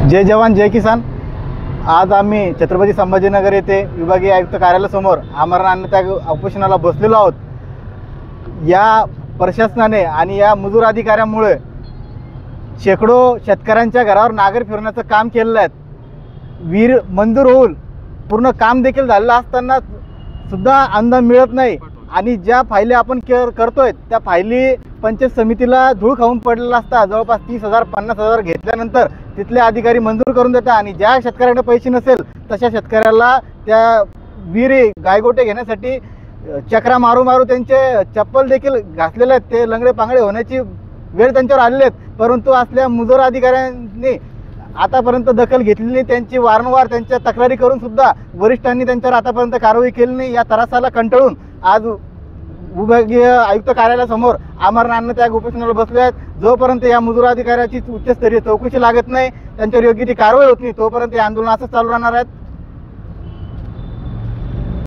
जय जवान जय किसान। आज आम्ही छत्रपती संभाजीनगर येथे विभागीय आयुक्त कार्यालयासमोर आमरण अन्नत्याग उपोषणाला बसलेलो आहोत। या प्रशासनाने आणि या मजूर अधिकाऱ्यांमुळे शेकडो शेतकऱ्यांच्या घरावर नागर फिरण्याचं काम केलेलं आहे। वीर मंजूर होऊन पूर्ण काम देखील झालेलं असताना सुद्धा अनुदान मिळत नाही आणि ज्या फायली आपण करतोय त्या फायली पंचायत समितीला धूळ खाऊन पडलेला असता जवळपास 30,000 50,000 घेतल्यानंतर तिथले अधिकारी मंजूर करून देतात आणि ज्या शेतकऱ्याकडे पैसे नसेल तशा शेतकऱ्याला त्या विहिरी गायगोटे घेण्यासाठी चक्रा मारू मारू त्यांचे चप्पल देखील घासलेले आहेत। ते लंगडे पांगडे होण्याची वेळ त्यांच्यावर आलेली आहेत, परंतु असल्या मजूर अधिकाऱ्यांनी आतापर्यंत दखल घेतली नाही। त्यांची वारंवार त्यांच्या तक्रारी करून सुद्धा वरिष्ठांनी त्यांच्यावर आतापर्यंत कारवाई केली नाही। या त्रासाला कंटाळून आज विभागीय आयुक्त कार्यालयासमोर आमरण अन्नत्याग उपोषणाला बसले आहेत। जोपर्यंत या मजूर अधिकाऱ्याची उच्चस्तरीय चौकशी लागत नाही, त्यांच्यावर योग्य ती कारवाई होत नाही, तोपर्यंत हे आंदोलन असंच चालू राहणार आहे।